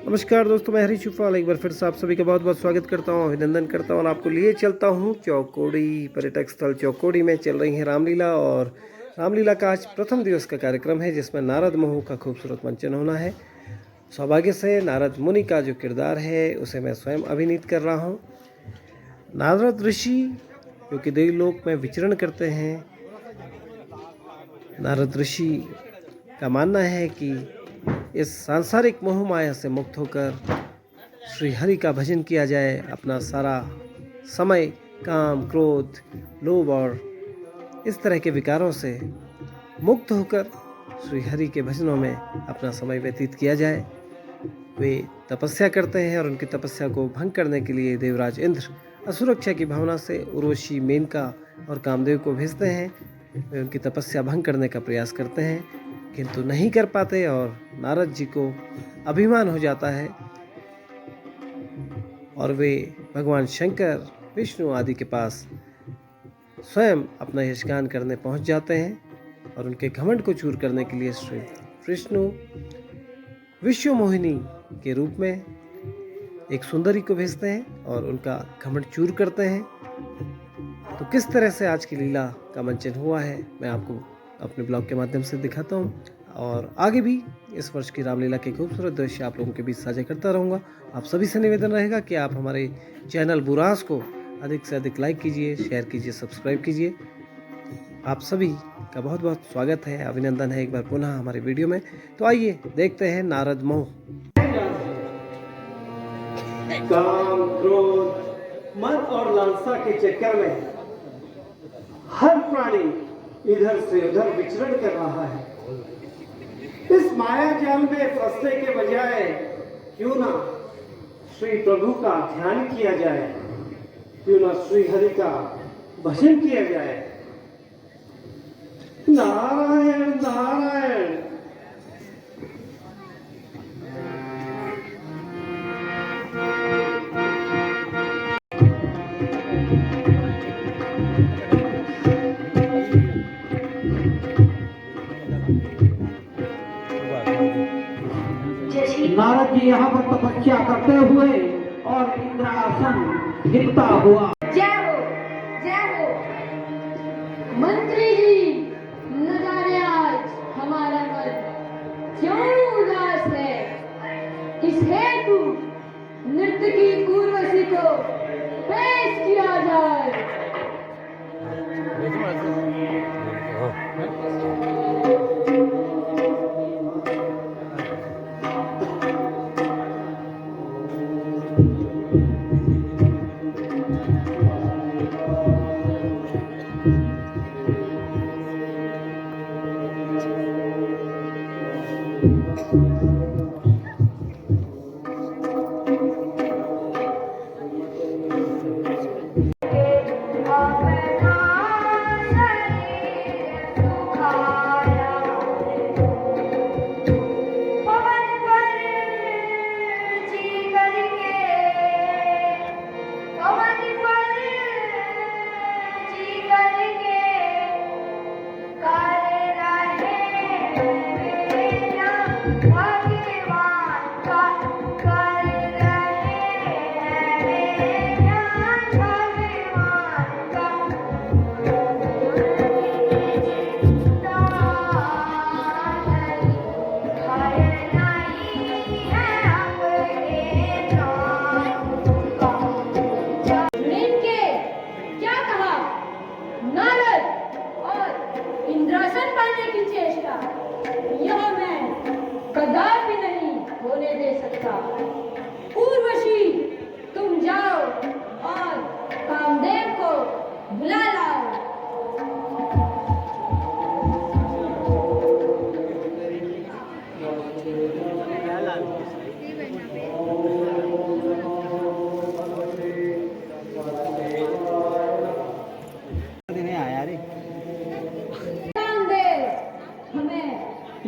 नमस्कार दोस्तों, मैं हरीश चुफाल एक बार फिर से आप सभी का बहुत बहुत स्वागत करता हूं, अभिनंदन करता हूं और आपको लिए चलता हूं चौकोड़ी पर्यटक स्थल। चौकोड़ी में चल रही है रामलीला और रामलीला का आज प्रथम दिवस का कार्यक्रम है जिसमें नारद महू का खूबसूरत मंचन होना है। सौभाग्य से नारद मुनि का जो किरदार है उसे मैं स्वयं अभिनीत कर रहा हूँ। नारद ऋषि जो कि देवलोक में विचरण करते हैं, नारद ऋषि का मानना है कि इस सांसारिक मोह माया से मुक्त होकर श्री हरि का भजन किया जाए, अपना सारा समय काम क्रोध लोभ और इस तरह के विकारों से मुक्त होकर श्री हरि के भजनों में अपना समय व्यतीत किया जाए। वे तपस्या करते हैं और उनकी तपस्या को भंग करने के लिए देवराज इंद्र असुरक्षा की भावना से उर्वशी, मेनका और कामदेव को भेजते हैं। वे उनकी तपस्या भंग करने का प्रयास करते हैं किंतु नहीं कर पाते और नारद जी को अभिमान हो जाता है और वे भगवान शंकर, विष्णु आदि के पास स्वयं अपना यशगान करने पहुंच जाते हैं और उनके घमंड को चूर करने के लिए श्री विष्णु विश्व मोहिनी के रूप में एक सुंदरी को भेजते हैं और उनका घमंड चूर करते हैं। तो किस तरह से आज की लीला का मंचन हुआ है मैं आपको अपने ब्लॉग के माध्यम से दिखाता हूँ और आगे भी इस वर्ष की रामलीला के खूबसूरत दृश्य आप लोगों के बीच साझा करता रहूँगा। आप सभी से निवेदन रहेगा कि आप हमारे चैनल बुरास को अधिक से अधिक लाइक कीजिए, शेयर कीजिए, सब्सक्राइब कीजिए। आप सभी का बहुत बहुत स्वागत है, अभिनंदन है एक बार पुनः हमारे वीडियो में। तो आइए देखते हैं नारद मोह। काम क्रोध मन और लालसा के चक्कर में हर प्राणी इधर से उधर विचरण कर रहा है। इस माया जाल में फंसने के बजाय क्यों ना श्री प्रभु का ध्यान किया जाए, क्यों ना श्री हरि का भजन किया जाए। नारायण नारायण। नारद जी यहाँ पर तपस्या करते हुए और इंद्रासन गिरता हुआ। जय हो मंत्री जी, न जाने आज हमारा मन क्यों उदास है। इस हेतु नृत्य की उर्वशी को पेश किया जाए। कदापि नहीं होने दे सकता। उर्वशी, तुम जाओ और कामदेव को बुला लाओ।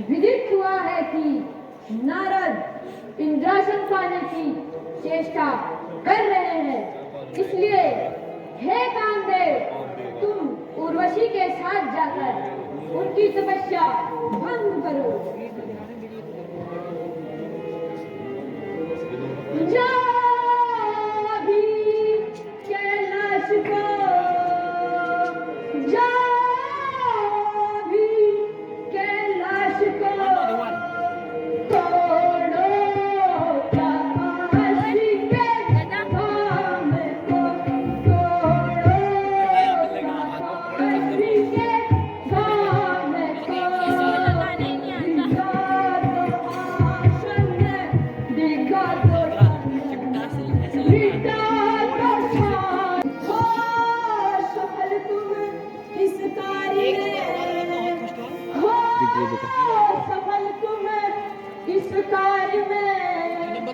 विदित हुआ है कि नारद इंद्रासन पाने की चेष्टा कर रहे हैं, इसलिए हे कामदेव, तुम उर्वशी के साथ जाकर उनकी तपस्या भंग करो।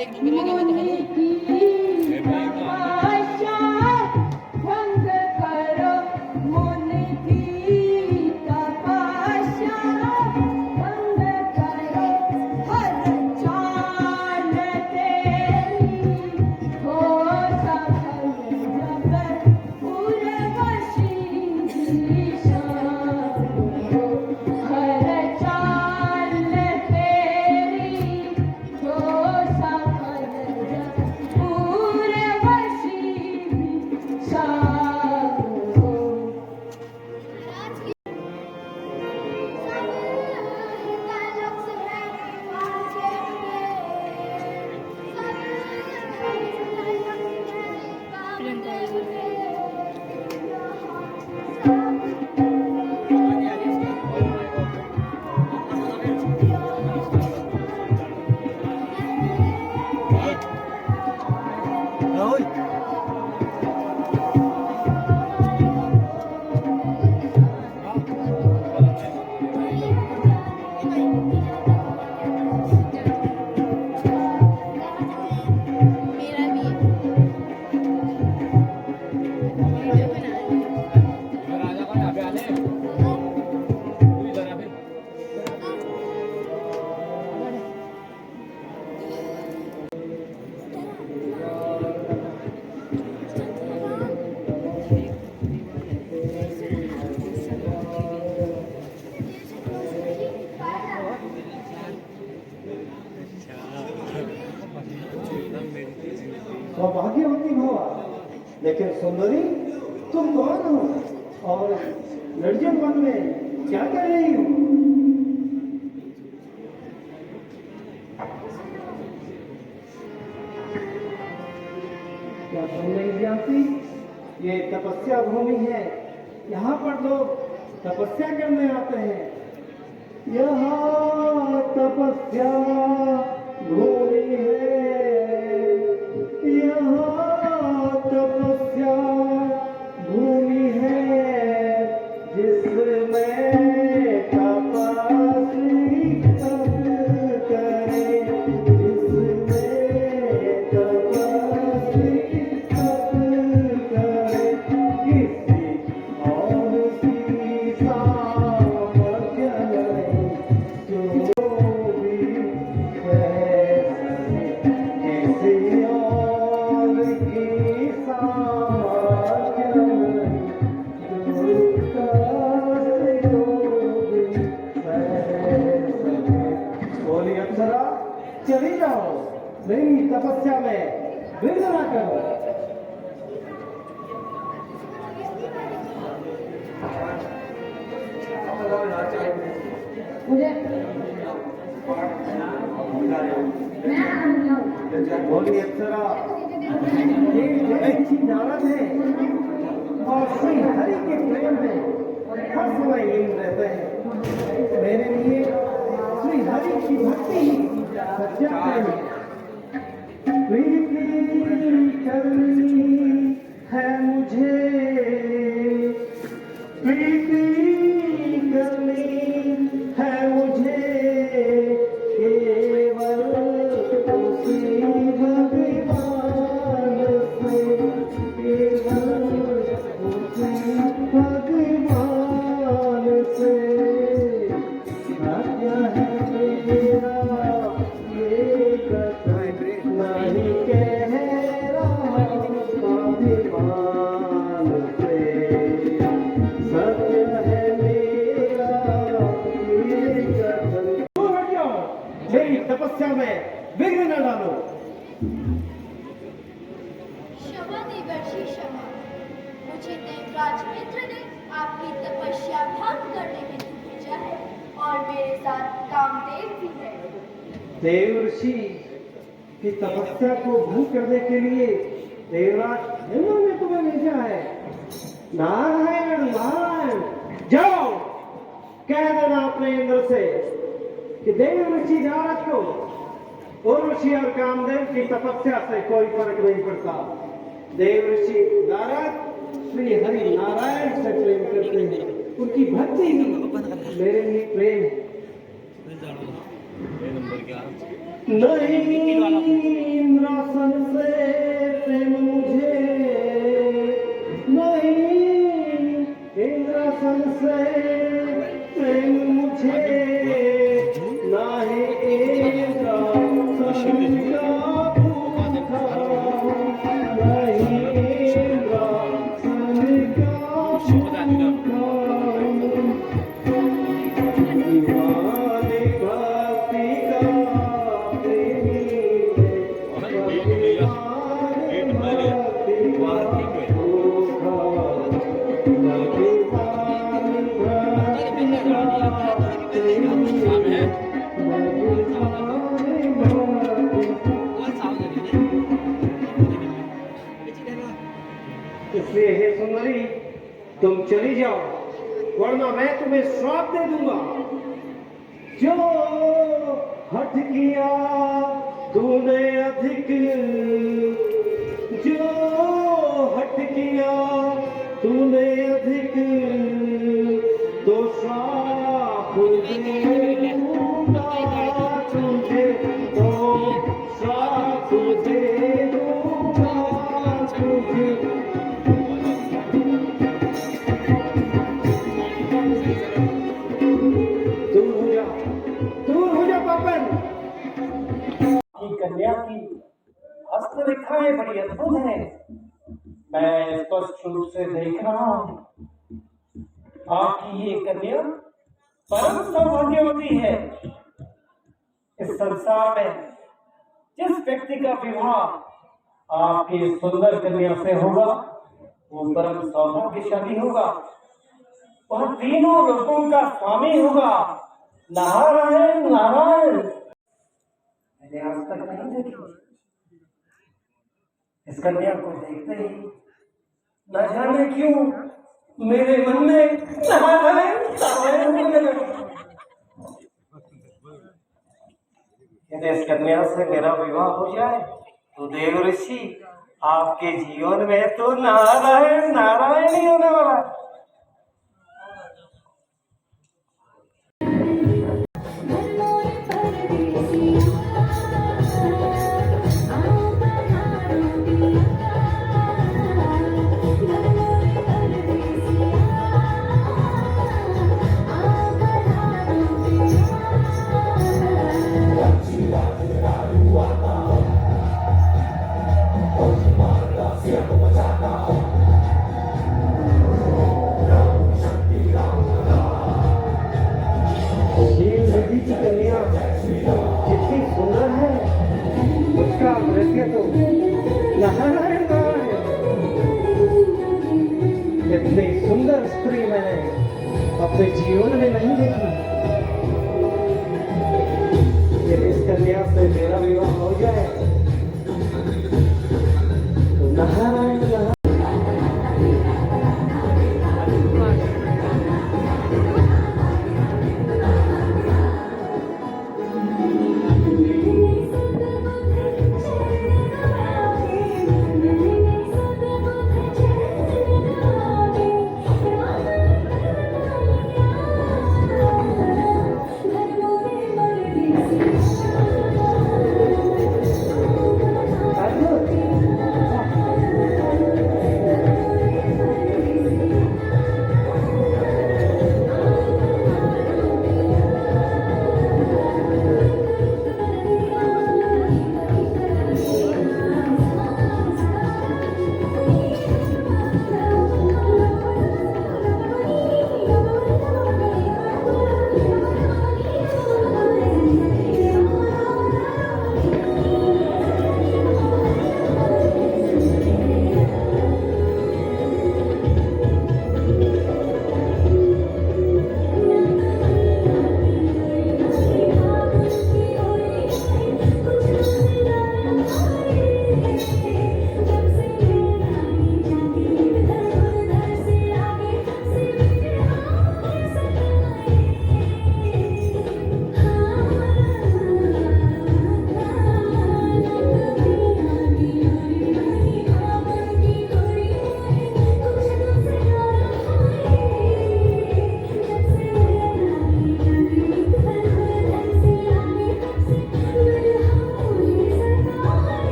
मुनि की तपस्या भंग करो, मुनि की तपस्या भंग करो, हर चाल तेरी हो सफल जब उर्वशी दिशा, हर चाल तेरी हो सफल जब उर्वशी दिशा। सौभाग्यवती भवा। लेकिन सुंदरी, तुम कौन हो और निर्जन वन में क्या कर रही हो? क्या तुम नहीं जानती? ये तपस्या भूमि है, यहाँ पर लोग तपस्या करने आते हैं। यहाँ तपस्या भूमि है, यहाँ तपस्या भूमि है, जिसमें तपस्वी तप करे, जिसमें तपस्वी तप करे, किसी और की सामर्थ्य नहीं, जो भी कह सके, किसी और की सामर्थ्य नहीं, जो कष्ट को भी सह सके। बोली अप्सरा, चली जाओ, मेरी तपस्या में विघ्न न करो। मुझे मैं आऊंगा। बोली अप्सरा, ये अच्छी नारद है और श्री हरि के प्रेम में हर समय लीन रहते हैं। मेरे लिए श्री हरि की भक्ति ही सच्चा प्रेम है। प्रीति करनी है मुझे, प्रीति करनी है मुझे, केवल उसी भगवान से, केवल उसी भगवान से। भाग्य है मेरा ये कथन नहीं कह रहा अभिमान से, सत्य है मेरा ये कथन। दूर हट जाओ, मेरी तपस्या में विघ्न न डालो। क्षमा देवर्षि क्षमा, मुझे देवराज मित्र ने आपकी तपस्या भंग करने हेतु भेजा है और मेरे साथ कामदेव भी है। देव ऋषि की तपस्या को भंग करने के लिए देवराज इंद्र ने तुम्हें भेजा है। नारायण नारायण, जाओ कह देना अपने इंद्र से कि देव ऋषि नारद को उर्वशी और कामदेव की तपस्या से कोई फर्क नहीं पड़ता। देव ऋषि नारद श्री हरि नारायण से प्रेम करते हैं, उनकी भक्ति ही मेरे लिए प्रेम है। नहीं इसलिए हे सुंदरी, तुम चली जाओ, वरना मैं तुम्हें श्राप दे दूंगा। जो हट किया तूने अधिक, जो हट किया तूने अधिक, तो श्राप दे दूंगा तुझे, तो श्राप दे दूंगा तुझे। दूर हो जा पापन। कन्या की हस्तरेखाएं बड़ी अद्भुत हैं, मैं स्पष्ट रूप से देख रहा हूँ। आपकी ये कन्या परम सौभाग्यवती है। इस संसार में जिस व्यक्ति का विवाह आपकी सुंदर कन्या से होगा, वो परम सौभाग्यशाली होगा। वह तीनों लोगों का स्वामी होगा। नारायण नारायण। मैंने आज तक नहीं देखी। इस कन्या को देखते ही न जाने क्यों मेरे मन में नारायण नारायण होने लगा। यदि इस कन्या से मेरा विवाह हो जाए तो देव ऋषि आपके जीवन में तो नारायण नारायण ही होने वाला है। कितनी सुंदर है, उसका नृत्य तो नारायण नारायण। इतनी सुंदर स्त्री मैंने अपने जीवन में नहीं देखी। यदि इस कन्या से मेरा विवाह हो जाए तो नारायण नारायण।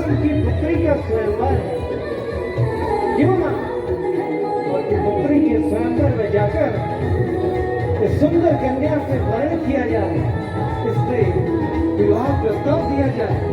उनकी पुत्री का स्वयंवर है, क्यों ना और पुत्री के स्वयंवर में जाकर इस सुंदर कन्या से वर्ण किया जाए, इससे विवाह प्रस्ताव दिया जाए।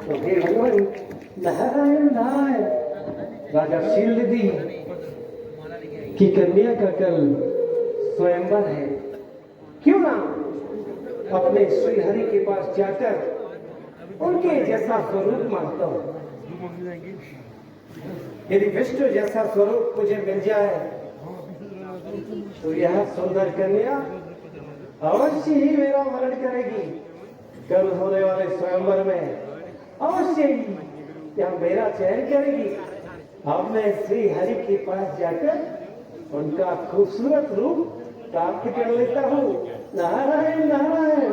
तो हे भगवान नारायण नारायण। राजा शीलनिधि की कन्या का कल स्वयंवर है, क्यों ना अपने श्री हरि के पास जाकर उनके जैसा स्वरूप मांगता हूँ। यदि विष्णु जैसा स्वरूप मुझे मिल जाए तो यह सुंदर कन्या अवश्य ही मेरा वरण करेगी। कल होने वाले स्वयंवर में अवश्य ही यह मेरा चयन करेगी। अब मैं श्री हरि के पास जाकर उनका खूबसूरत रूप प्राप्त कर लेता हूँ। नारायण नारायण।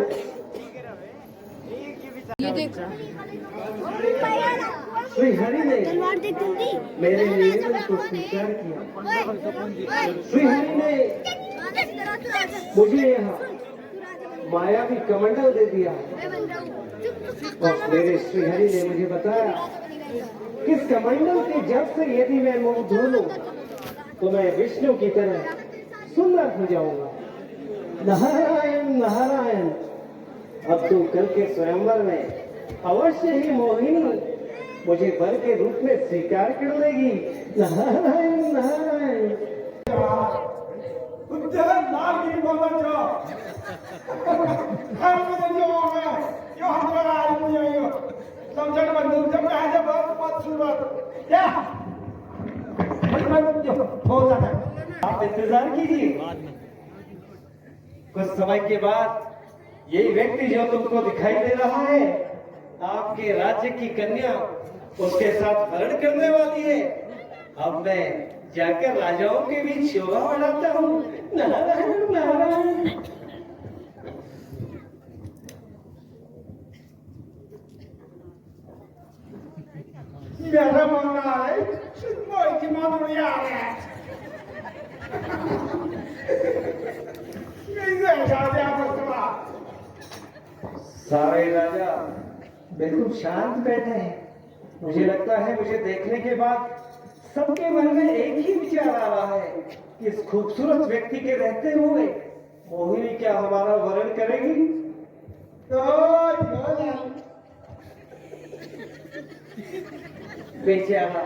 ये देख श्री हरि ने मेरे निवेदन को स्वीकार किया। श्री हरि ने मुझे यहाँ मायावी कमंडल दे दिया और मेरे श्री हरि ने मुझे बताया कि इस कमंडल के जब से यदि मैं मुंह धो लूं तो मैं विष्णु की तरह सुंदर हो जाऊंगा। नारायण नारायण। अब तो कल के स्वयंवर में अवश्य ही मोहिनी मुझे वर के रूप में स्वीकार कर लेगी। नारायण नारायण। आप इंतजार कीजिए, कुछ समय के बाद यही व्यक्ति जो तुमको दिखाई दे रहा है आपके राज्य की कन्या उसके साथ वर्ण करने वाली है। अब मैं जाकर राजाओं के बीच शोभा बढ़ाता हूँ। नारायण नारायण। मेरा मन आ रहा है मोई की माधुरी आ रहा है। सारे राजा बिल्कुल शांत बैठे हैं। मुझे लगता है मुझे देखने के बाद सबके मन में एक ही विचार आ रहा है कि इस खूबसूरत व्यक्ति के रहते हुए मोहिनी क्या हमारा वरण करेगी। बेचारा,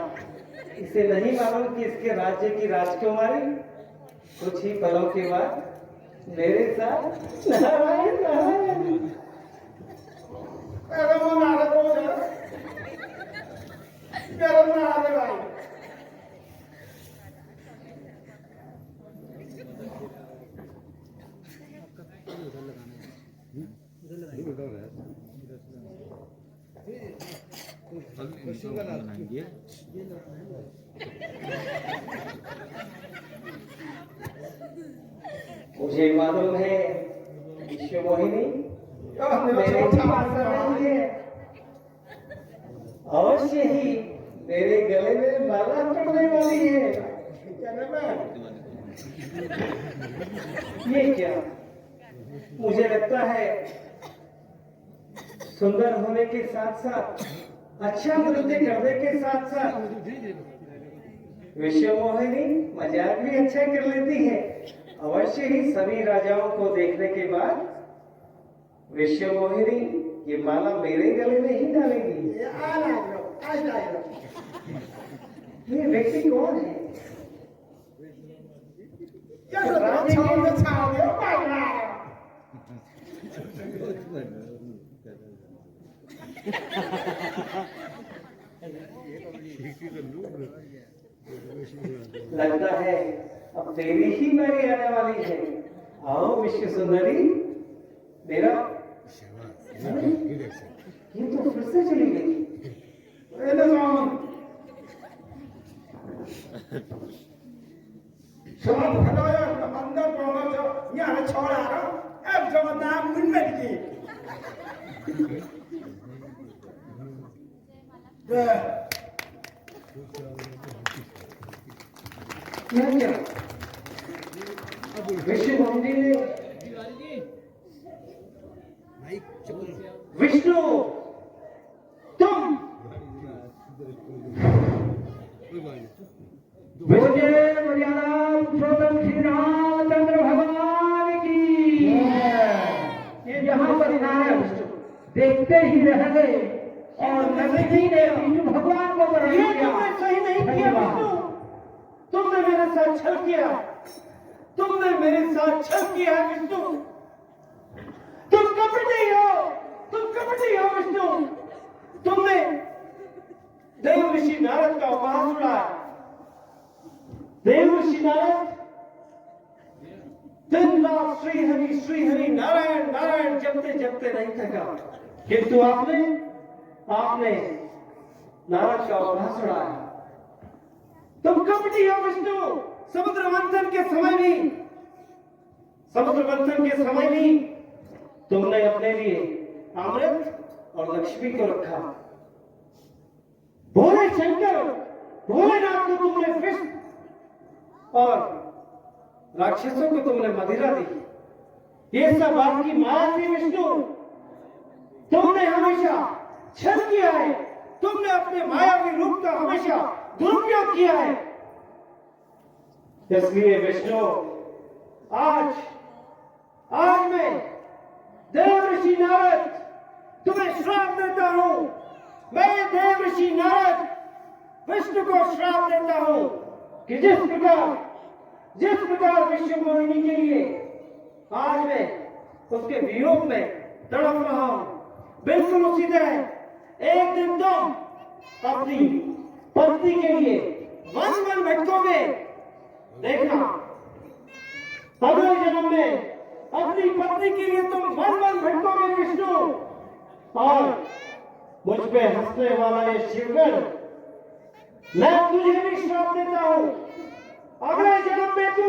इसे नहीं मालूम कि इसके राज्य की राजकुमारी कुछ ही पलों के बाद मेरे साथ नारायण नारायण। मुझे मालूम है विश्व मोहिनी मेरे पास रही है। अवश्य ही मेरे गले में माला पड़ने वाली है। ये क्या, मुझे लगता है सुंदर होने के साथ साथ अच्छा नृत्य करने के साथ साथ विश्व मोहिनी मजाक भी अच्छा कर लेती है। अवश्य ही सभी राजाओं को देखने के बाद विश्व मोहिनी ये माला मेरे गले में ही डालेगी। ये व्यक्ति कौन है? लगता है अब तेरी ही मेरी आने वाली है। आओ विश्व सुंदरी। मेरा ये तो फिर से चली गई। अंदर यहाँ छोड़ा अब जो नाम मिल की क्या क्या विष्णु मोहिनी ने विष्णु तुम मुझे मर्यादा पुरुषोत्तम श्री रामचंद्र भगवान की ये यहाँ पर नारायण देखते ही रह गए और तुमने मेरे साथ छल किया, तुमने मेरे साथ छल किया है विष्णु। तुम कपटी हो विष्णु। तुमने देव ऋषि नारद का उपहास उड़ाया। देव ऋषि नारद दिन रात श्री हरि नारायण नारायण जपते जपते नहीं थका, किंतु आपने नारद का उपहास उड़ाया। तुम कपटी हो विष्णु। समुद्र मंथन के समय भी तुमने अपने लिए अमृत और लक्ष्मी को रखा। भोले शंकर भोलेनाथ को तुमने विष और राक्षसों को तुमने मदिरा दी। ये सब आपकी माया थी विष्णु। तुमने हमेशा छल किया है। तुमने अपने मायावी रूप का हमेशा दुरुपयोग किया है। इसलिए विष्णु आज मैं देव ऋषि नारद तुम्हें श्राप देता हूं। मैं देव ऋषि नारद विष्णु को श्राप देता हूं कि जिस प्रकार विष्णु मोहिनी के लिए आज मैं उसके वियोग में तड़प रहा हूं, बिल्कुल उसी तरह एक दिन तुम अपनी पत्नी के लिए वन भटकोगे। देखना, अगले जन्म में अपनी पत्नी के लिए तुम वन भटकोगे विष्णु। और मुझ पे हंसने वाला ये शिवगण, मैं तुझे भी श्राप देता हूं। अगले जन्म में तू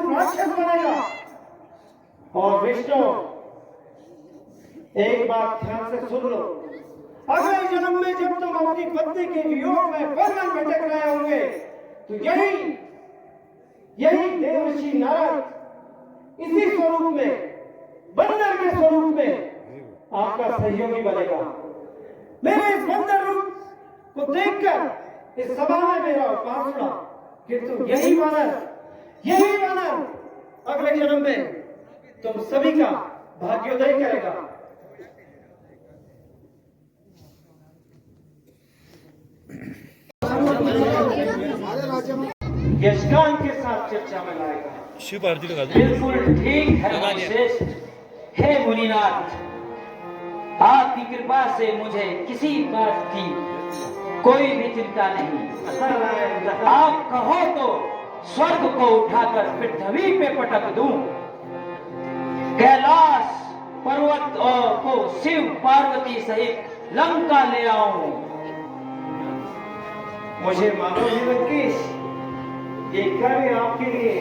राक्षस बनेगा। और विष्णु एक बात ध्यान से सुन लो, अगले जन्म में जब तुम अपनी पत्नी के वियोग में वन भटक रहे होंगे तो यही देव ऋषि नारद इसी स्वरूप में, बंदर के स्वरूप में आपका सहयोगी बनेगा। मेरे इस बंदर रूप को देखकर इस सभा में मेरा उपहास उड़ा, किंतु यही वानर अगले जन्म में तुम सभी का भाग्योदय करेगा। यशगान के साथ चर्चा में लाएगा। शिव आरती लगा दो। बिल्कुल ठीक है श्रेष्ठ। हे मुनिनाथ, आपकी कृपा से मुझे किसी बात की कोई भी चिंता नहीं। आप कहो तो स्वर्ग को उठाकर पृथ्वी पे पटक दूं, कैलाश पर्वत और को शिव पार्वती सहित लंका ले आऊं। मुझे मानो ही लंकेश, ये कार्य आपके लिए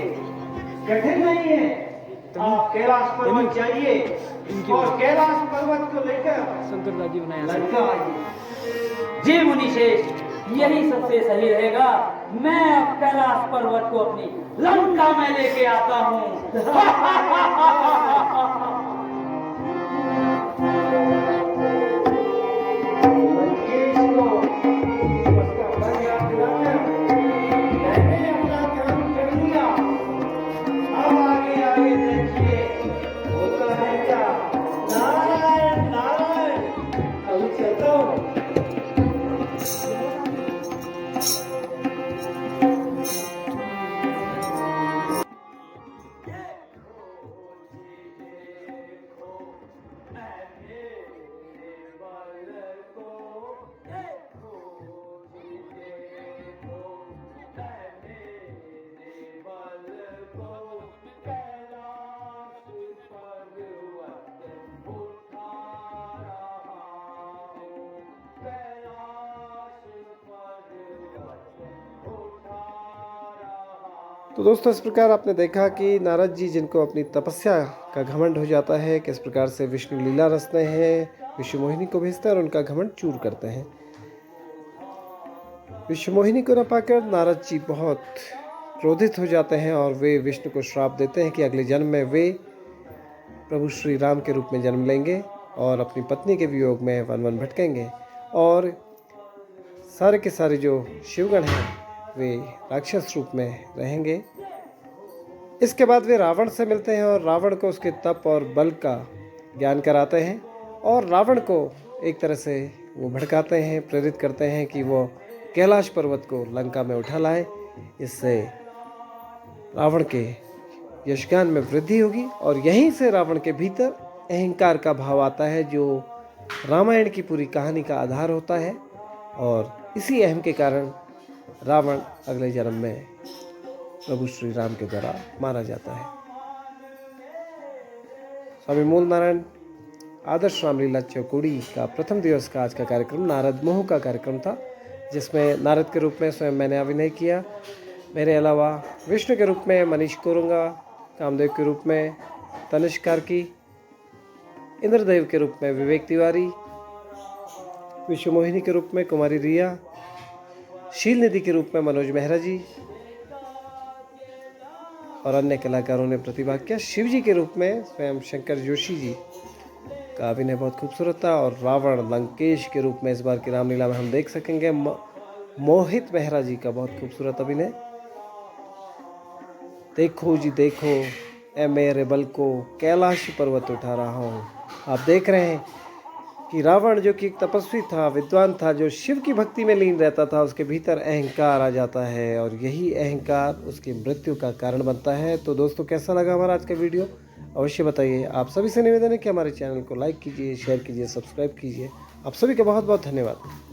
कठिन नहीं है। आप कैलाश पर्वत जाइए और कैलाश पर्वत को लेकर लंका आइए। जी मुनिश्रेष्ठ, यही सबसे सही रहेगा। मैं अब कैलाश पर्वत को अपनी लंका में लेके आता हूँ। लंकेश को उसका बल याद दिलाकर मैंने अपना काम कर लिया। अब आगे देखिए होता है क्या। नारायण नारायण, अभी चलता हूँ। तो दोस्तों, इस प्रकार आपने देखा कि नारद जी, जिनको अपनी तपस्या का घमंड हो जाता है, किस प्रकार से विष्णु लीला रचते हैं, विष्णु मोहिनी को भेजते हैं और उनका घमंड चूर करते हैं। विष्णु मोहिनी को न पाकर नारद जी बहुत क्रोधित हो जाते हैं और वे विष्णु को श्राप देते हैं कि अगले जन्म में वे प्रभु श्री राम के रूप में जन्म लेंगे और अपनी पत्नी के वियोग में वन भटकेंगे और सारे के सारे जो शिवगण हैं वे राक्षस रूप में रहेंगे। इसके बाद वे रावण से मिलते हैं और रावण को उसके तप और बल का ज्ञान कराते हैं और रावण को एक तरह से वो भड़काते हैं, प्रेरित करते हैं कि वो कैलाश पर्वत को लंका में उठा लाए। इससे रावण के यशगान में वृद्धि होगी और यहीं से रावण के भीतर अहंकार का भाव आता है, जो रामायण की पूरी कहानी का आधार होता है। और इसी अहम के कारण रावण अगले जन्म में प्रभु श्री राम के द्वारा मारा जाता है। स्वामी मूल नारायण आदर्श रामलीला चौकुड़ी का प्रथम दिवस का आज का कार्यक्रम नारद मोह का कार्यक्रम था, जिसमें नारद के रूप में स्वयं मैंने अभिनय किया। मेरे अलावा विष्णु के रूप में मनीष कोरंगा, कामदेव के रूप में तनिष्क कार्की, इंद्रदेव के रूप में विवेक तिवारी, विश्व मोहिनी के रूप में कुमारी रिया, शील निधि के रूप में मनोज मेहरा जी और अन्य कलाकारों ने प्रतिभा किया। शिव जी के रूप में स्वयं शंकर जोशी जी का अभिनय बहुत खूबसूरत था। और रावण लंकेश के रूप में इस बार की रामलीला में हम देख सकेंगे मोहित मेहरा जी का बहुत खूबसूरत अभिनय। देखो जी देखो ए मेरे बल को कैलाश पर्वत उठा रहा हूँ। आप देख रहे हैं कि रावण जो कि एक तपस्वी था, विद्वान था, जो शिव की भक्ति में लीन रहता था, उसके भीतर अहंकार आ जाता है और यही अहंकार उसकी मृत्यु का कारण बनता है। तो दोस्तों, कैसा लगा हमारा आज का वीडियो अवश्य बताइए। आप सभी से निवेदन है कि हमारे चैनल को लाइक कीजिए, शेयर कीजिए, सब्सक्राइब कीजिए। आप सभी का बहुत बहुत धन्यवाद।